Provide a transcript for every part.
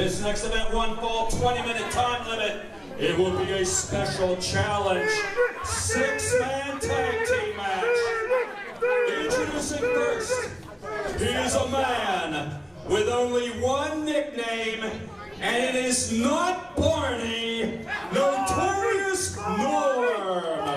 This next event, one fall, 20-minute time limit. It will be a special challenge, 6-man tag team match. Introducing first, he is a man with only one nickname, and it is not Barney, Notorious Norm.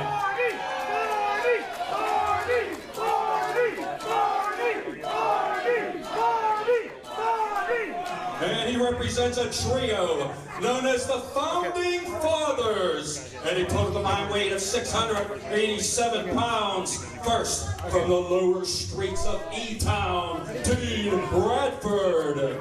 And he represents a trio known as the Founding Fathers. And he took the combined weight of 687 pounds. First, from the lower streets of E-Town, Dean Bradford.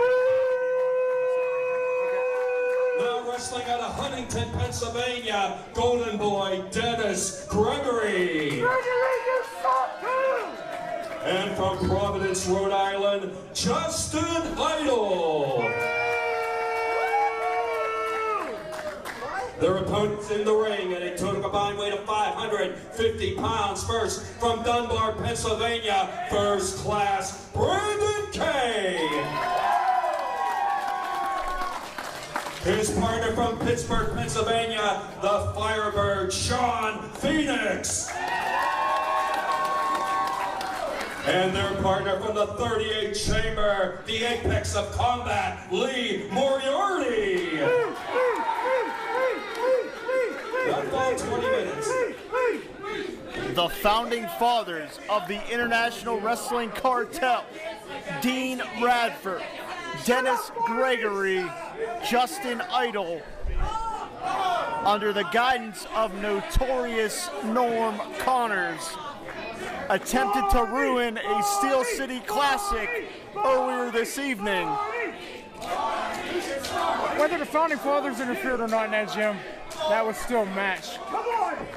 Now wrestling out of Huntington, Pennsylvania, Golden Boy Dennis Gregory. And from Providence, Rhode Island, Justin Idol. Their opponents in the ring at a total combined weight of 550 pounds. First, from Dunbar, Pennsylvania, first class, Brandon Kay. His partner from Pittsburgh, Pennsylvania, the Firebird, Shawn Phoenix. And their partner from the 38th Chamber, the apex of combat, Lee Moriarty. That fall 20 minutes. The founding fathers of the International Wrestling Cartel, Dean Bradford, Dennis Gregory, Justin Idol, under the guidance of Notorious Norm Connors, attempted to ruin a Steel City Classic earlier this evening. Whether the Founding Fathers interfered or not in that, Jim, that was still a match.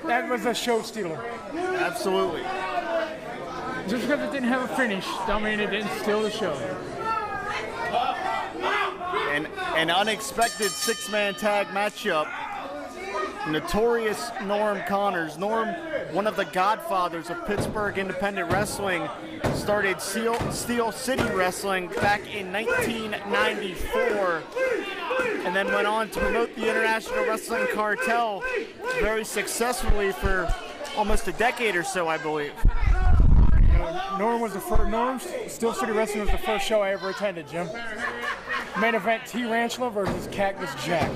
That was a show stealer. Absolutely. Just because it didn't have a finish, don't mean it didn't steal the show. An unexpected 6-man tag matchup. Notorious Norm Connors. Norm, one of the godfathers of Pittsburgh independent wrestling, started Steel City Wrestling back in 1994, and then went on to promote the International Wrestling Cartel very successfully for almost a decade or so, I believe. Norm was the first. Steel City Wrestling was the first show I ever attended, Jim. Main event: T-Ranchula versus Cactus Jack.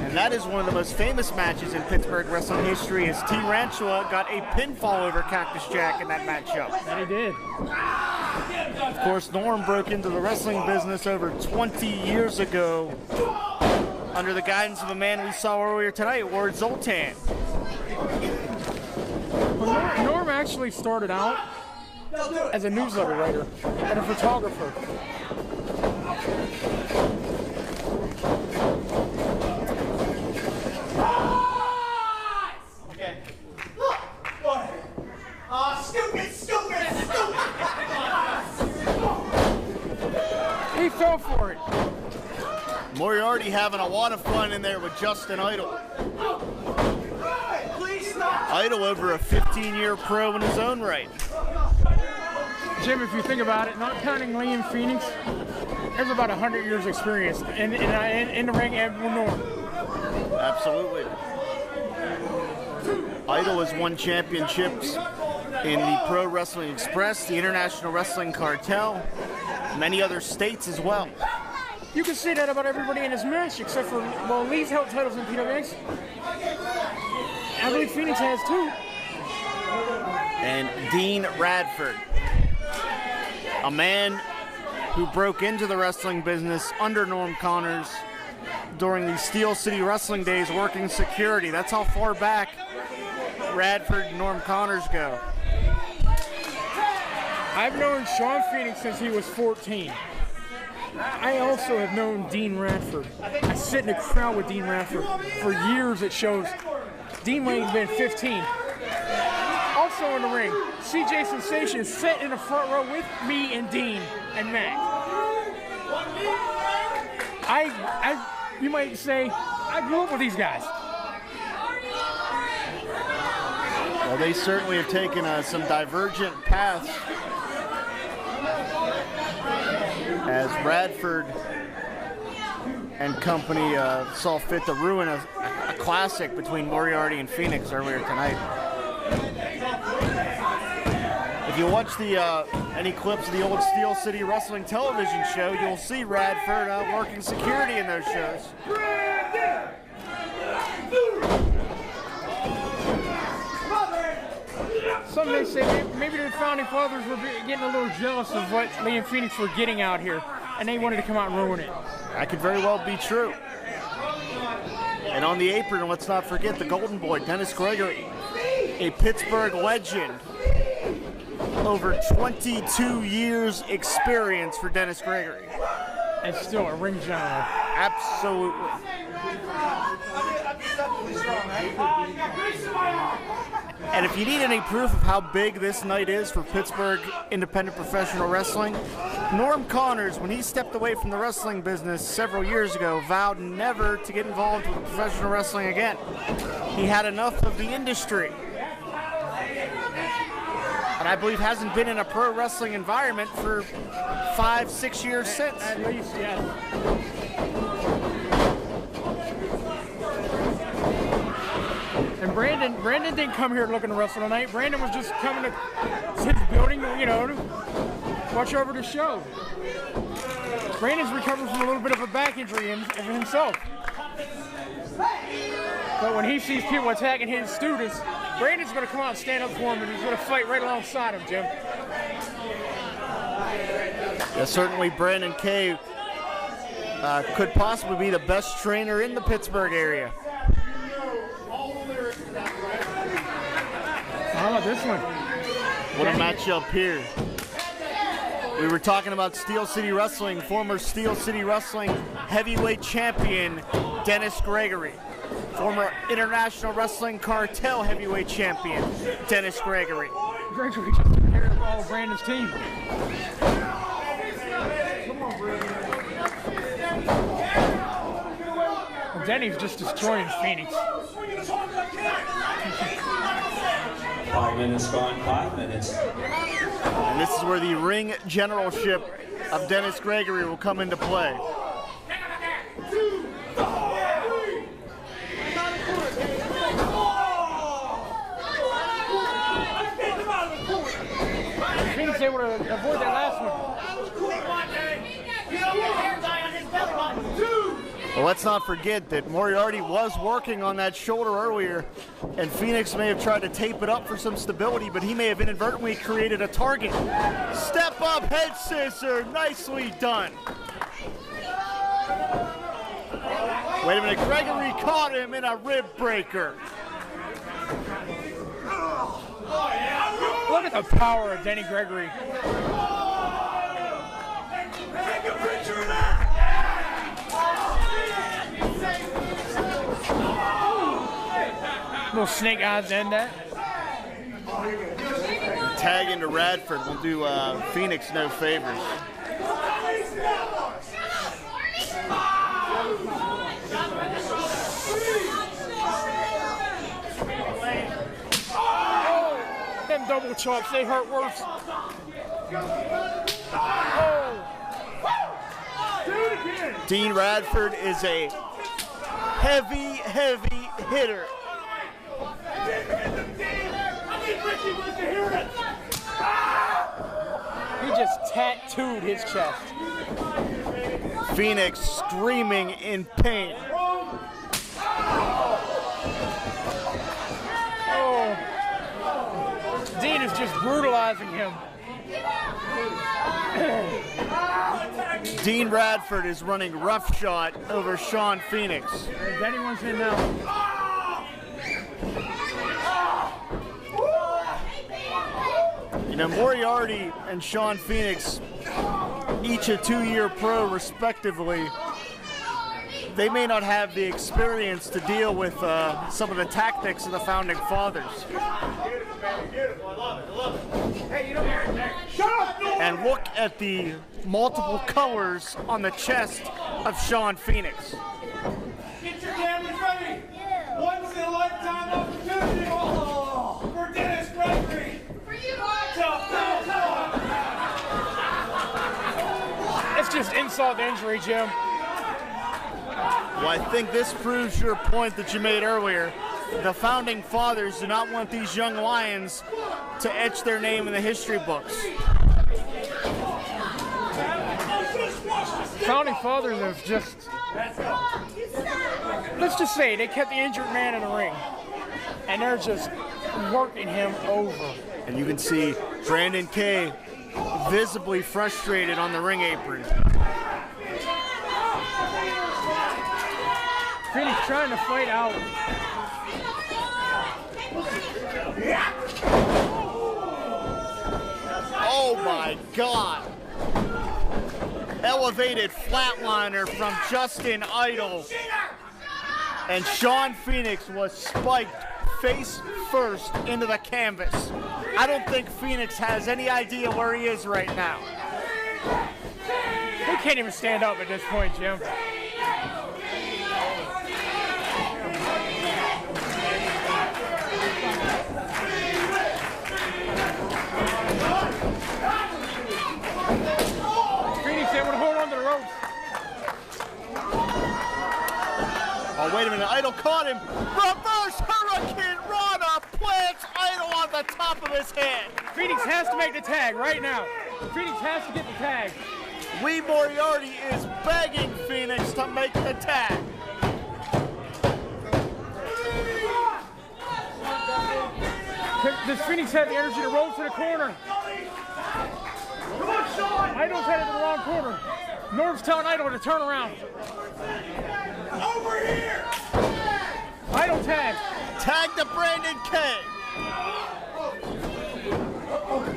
And that is one of the most famous matches in Pittsburgh wrestling history, as T-Ranchula got a pinfall over Cactus Jack in that matchup. And he did. Of course, Norm broke into the wrestling business over 20 years ago under the guidance of a man we saw earlier tonight, Ward Zoltan. Well, Norm actually started out as a newsletter writer and a photographer. He fell for it. Moriarty having a lot of fun in there with Justin Idol. Idol over a 15-year pro in his own right. Jim, if you think about it, not counting Lee and Phoenix, there's about 100 years experience in the ring and Norm. Absolutely. Idol has won championships in the Pro Wrestling Express, the International Wrestling Cartel, many other states as well. You can say that about everybody in this match, except for, well, Lee's held titles in PWX. I believe Phoenix has too. And Dean Bradford, a man who broke into the wrestling business under Norm Connors during the Steel City Wrestling days working security. That's how far back Bradford and Norm Connors go. I've known Shawn Phoenix since he was 14. I also have known Dean Bradford. I sit in a crowd with Dean Bradford for years at shows. Dean might have been 15. Also in the ring, CJ Sensation sat in the front row with me and Dean and Matt. You might say, I grew up with these guys. Well, they certainly have taken some divergent paths, as Bradford and company saw fit to ruin a classic between Moriarty and Phoenix earlier tonight. If you watch any clips of the old Steel City Wrestling television show, you'll see Radford working security in those shows. Some may say maybe the founding fathers were getting a little jealous of what Lee and Phoenix were getting out here, and they wanted to come out and ruin it. That could very well be true. And on the apron, let's not forget the Golden Boy, Dennis Gregory, a Pittsburgh legend. Over 22 years experience for Dennis Gregory. And still a ring general. Absolutely. And if you need any proof of how big this night is for Pittsburgh independent professional wrestling, Norm Connors, when he stepped away from the wrestling business several years ago, vowed never to get involved with professional wrestling again. He had enough of the industry. And I believe hasn't been in a pro wrestling environment for 5-6 years since. At least, yes. And Brandon didn't come here looking to wrestle tonight. Brandon was just coming to his building, you know, to watch over the show. Brandon's recovering from a little bit of a back injury himself. But when he sees people attacking his students, Brandon's going to come out and stand up for him, and he's going to fight right alongside him, Jim. Yeah, certainly Brandon K could possibly be the best trainer in the Pittsburgh area. How about this one? What a matchup here. We were talking about Steel City Wrestling, former Steel City Wrestling heavyweight champion Dennis Gregory. Former International Wrestling Cartel heavyweight champion, Dennis Gregory. Gregory just took care of all of Brandon's team. And Denny's just destroying Phoenix. 5 minutes gone, 5 minutes. And this is where the ring generalship of Dennis Gregory will come into play. Phoenix able to avoid that last one. Well, let's not forget that Moriarty was working on that shoulder earlier, and Phoenix may have tried to tape it up for some stability, but he may have inadvertently created a target. Step up head scissor, nicely done. Wait a minute, Gregory caught him in a rib breaker. Look at the power of Denny Gregory. Little snake eyes to end that. Tag into Radford will do Phoenix no favors. Them double chops, they hurt worse. Oh. Dean Radford is a heavy, heavy hitter. He just tattooed his chest. Phoenix screaming in pain. Oh. Dean is just brutalizing him. Dean Radford is running roughshod over Shawn Phoenix. And Denny wants in now. You know, Moriarty and Shawn Phoenix, each a 2-year pro respectively, they may not have the experience to deal with some of the tactics of the founding fathers. And look at the multiple colors on the chest of Shawn Phoenix. Get your cameras ready! Once in a lifetime opportunity for Dennis Gregory! For you, It's just insult to injury, Jim. Well, I think this proves your point that you made earlier. The founding fathers do not want these young lions to etch their name in the history books. Founding fathers have just, let's just say, they kept the injured man in the ring, and they're just working him over. And you can see Brandon Kay visibly frustrated on the ring apron. Phoenix trying to fight out. Oh my God. Elevated flatliner from Justin Idol. And Shawn Phoenix was spiked face first into the canvas. I don't think Phoenix has any idea where he is right now. He can't even stand up at this point, Jim. Phoenix able to hold on to the ropes. Oh, wait a minute. Idol caught him. Reverse Hurricane Rana plants Idol on the top of his head. Phoenix has to make the tag right now. Phoenix has to get the tag. Lee Moriarty is begging Phoenix to make the tag. Does Phoenix have the energy to roll to the corner? Idol's headed to the wrong corner. Norm's telling Idol to turn around. Over here! Idol tag. Tag to Brandon Kay.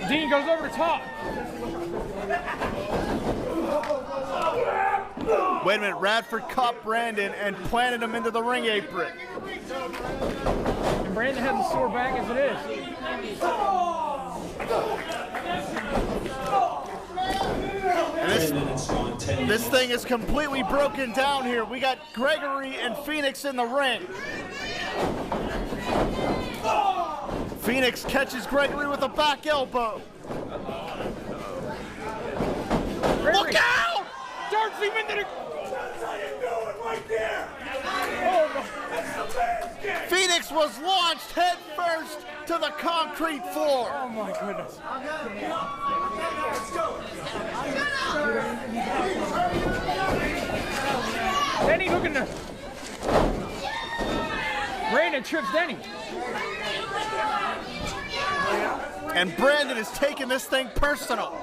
Dean goes over the top. Wait a minute, Radford caught Brandon and planted him into the ring apron. And Brandon has a sore back as it is. And this thing is completely broken down here. We got Gregory and Phoenix in the ring. Phoenix catches Gregory with a back elbow. Gregory. Look out! Darts him into the... That's how you do it right there! Oh, my. That's the man's game! Phoenix was launched head first to the concrete floor. Oh, my goodness. Let's go! Denny looking to... Brandon trips Denny. And Brandon is taking this thing personal.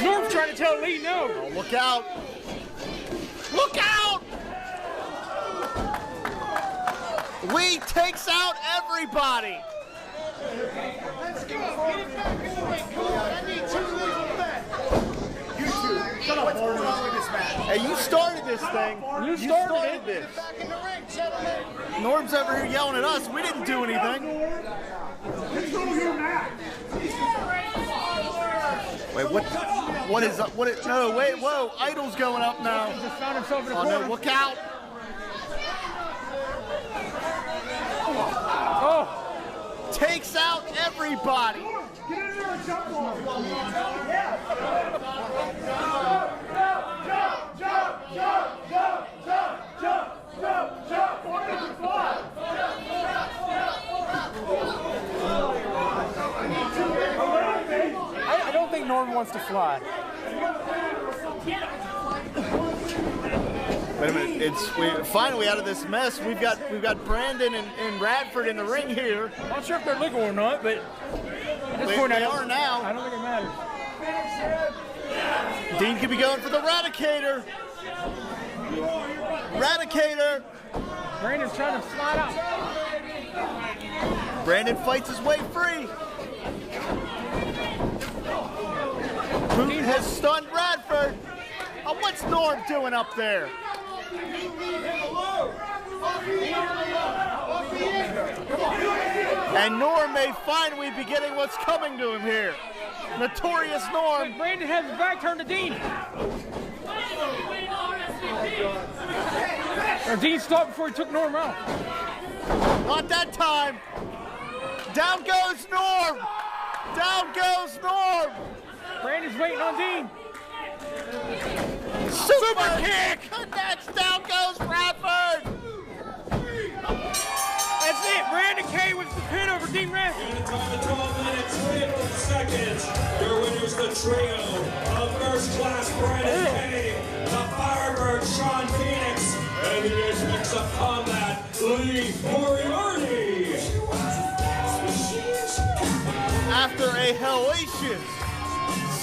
Norm's trying to tell Lee no. Oh, look out. Look out! Lee takes out everybody. Let's go! Get it back in the ring! Come on! I need 2 legal men! You two! Shut up, what's going on with this match? Hey, you started this thing. You started it. this. Get back in the ring, gentlemen! Norm's over here yelling at us. We didn't do anything. Control your match! Wait, what is up? No, wait, whoa. Idol's going up now. He just found himself in a Oh, corner. no, look out. Oh, Takes out everybody. Get in there and jump on him! Jump! One doesn't fly! I don't think Norm wants to fly. Wait a minute. We're finally out of this mess. We've got Brandon and Radford in the ring here. I'm not sure if they're legal or not, but at this point, They are now. I don't think it matters. Dean could be going for the Radicator. Radicator. Brandon's trying to slide out. Brandon fights his way free. Boot has stunned Radford. Oh, what's Norm doing up there? And Norm may finally be getting what's coming to him here. Notorious Norm. Brandon has his back turned to Dean. Or Dean stopped before he took Norm out. Not that time. Down goes Norm. Down goes Norm. Brandon's waiting on Dean. Super kick! Connects, down goes Bradford! That's it. Brandon K with the pin over Dean Radford. In a time of 12 minutes, 50 seconds, your winners, the trio of First Class Brandon K, the Firebird Shawn Phoenix, and the Apex of Combat, Lee Moriarty. After a hellacious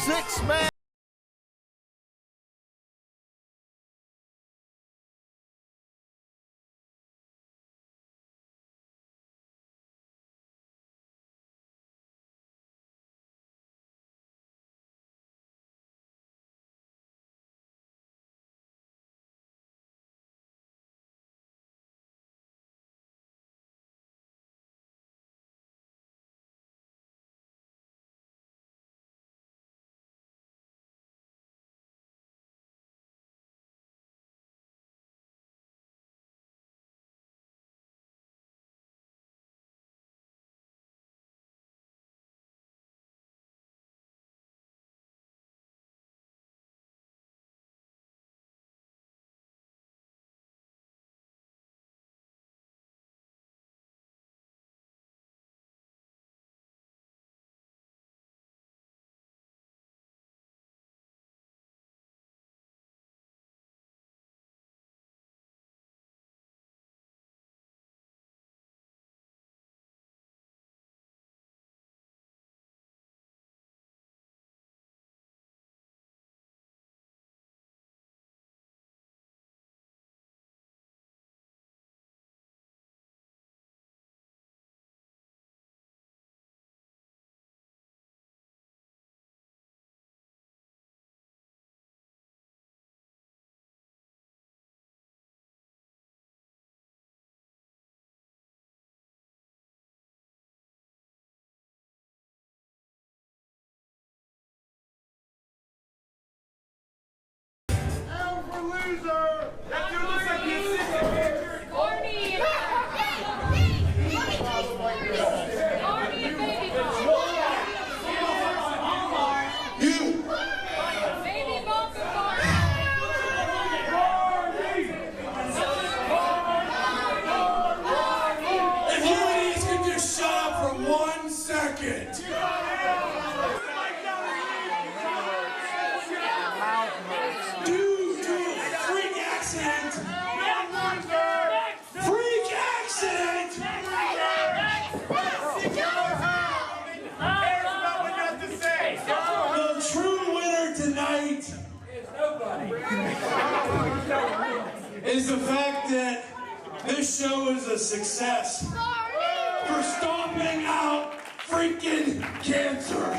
six-man loser! That dude looks like he's sick. Arnie and Baby Bomb. You! Baby Bomb and If you idiots could just shut up for 1 second! Freak accident! The true winner tonight is the fact that this show is a success for stomping out freaking cancer.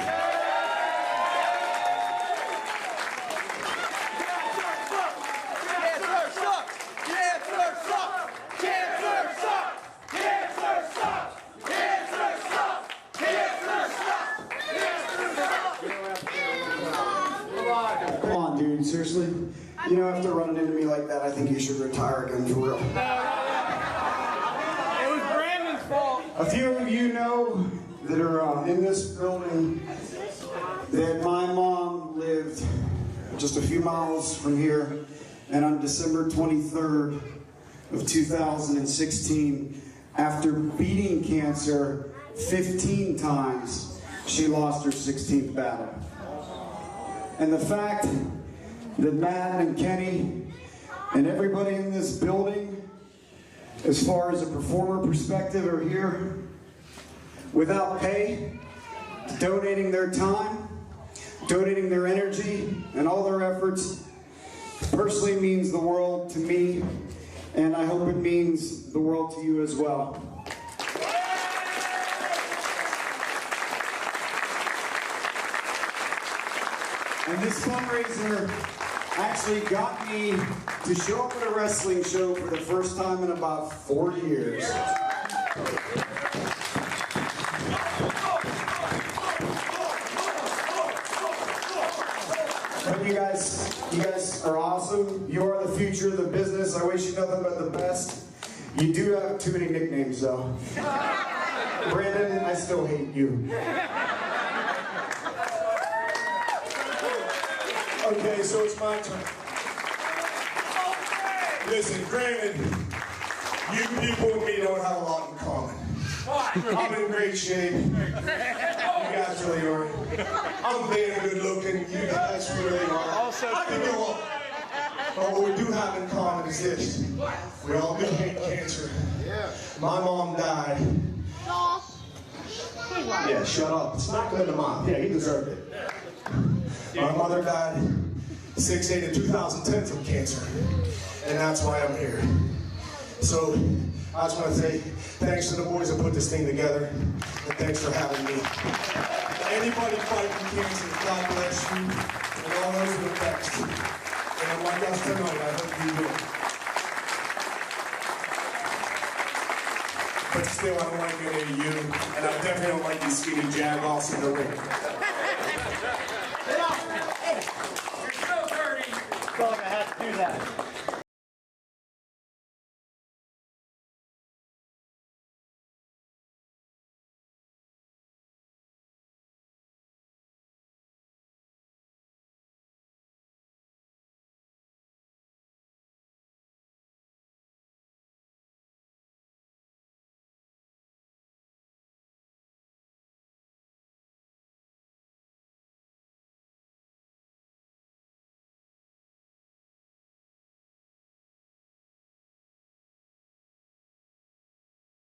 Come on, dude, seriously? You know, after running into me like that, I think you should retire again, for real. It was Brandon's fault. A few of you know that are in this building that my mom lived just a few miles from here, and on December 23rd of 2016, after beating cancer 15 times, she lost her 16th battle. And the fact that Matt and Kenny and everybody in this building, as far as a performer perspective, are here without pay, donating their time, donating their energy, and all their efforts, personally means the world to me, and I hope it means the world to you as well. And this fundraiser actually got me to show up at a wrestling show for the first time in about 4 years. But you guys are awesome. You are the future of the business. I wish you nothing but the best. You do have too many nicknames, though. Brandon, I still hate you. Okay, so it's my turn. Listen, granted, you people and me don't have a lot in common. I'm in great shape. You guys really are. I'm damn good looking. You guys really are. I can go on. But what we do have in common is this. We all do hate cancer. My mom died. Yeah, shut up. It's not good to mom. Yeah, he deserved it. My mother died 6/8 in 2010 from cancer. And that's why I'm here. So, I just want to say thanks to the boys that put this thing together, and thanks for having me. Anybody fighting cancer, God bless you, and all those who are best. And like us tonight, I hope you do. But still, I don't like any of you, and I definitely don't like these skinny jag-offs in the ring. You're so dirty. I had to do that.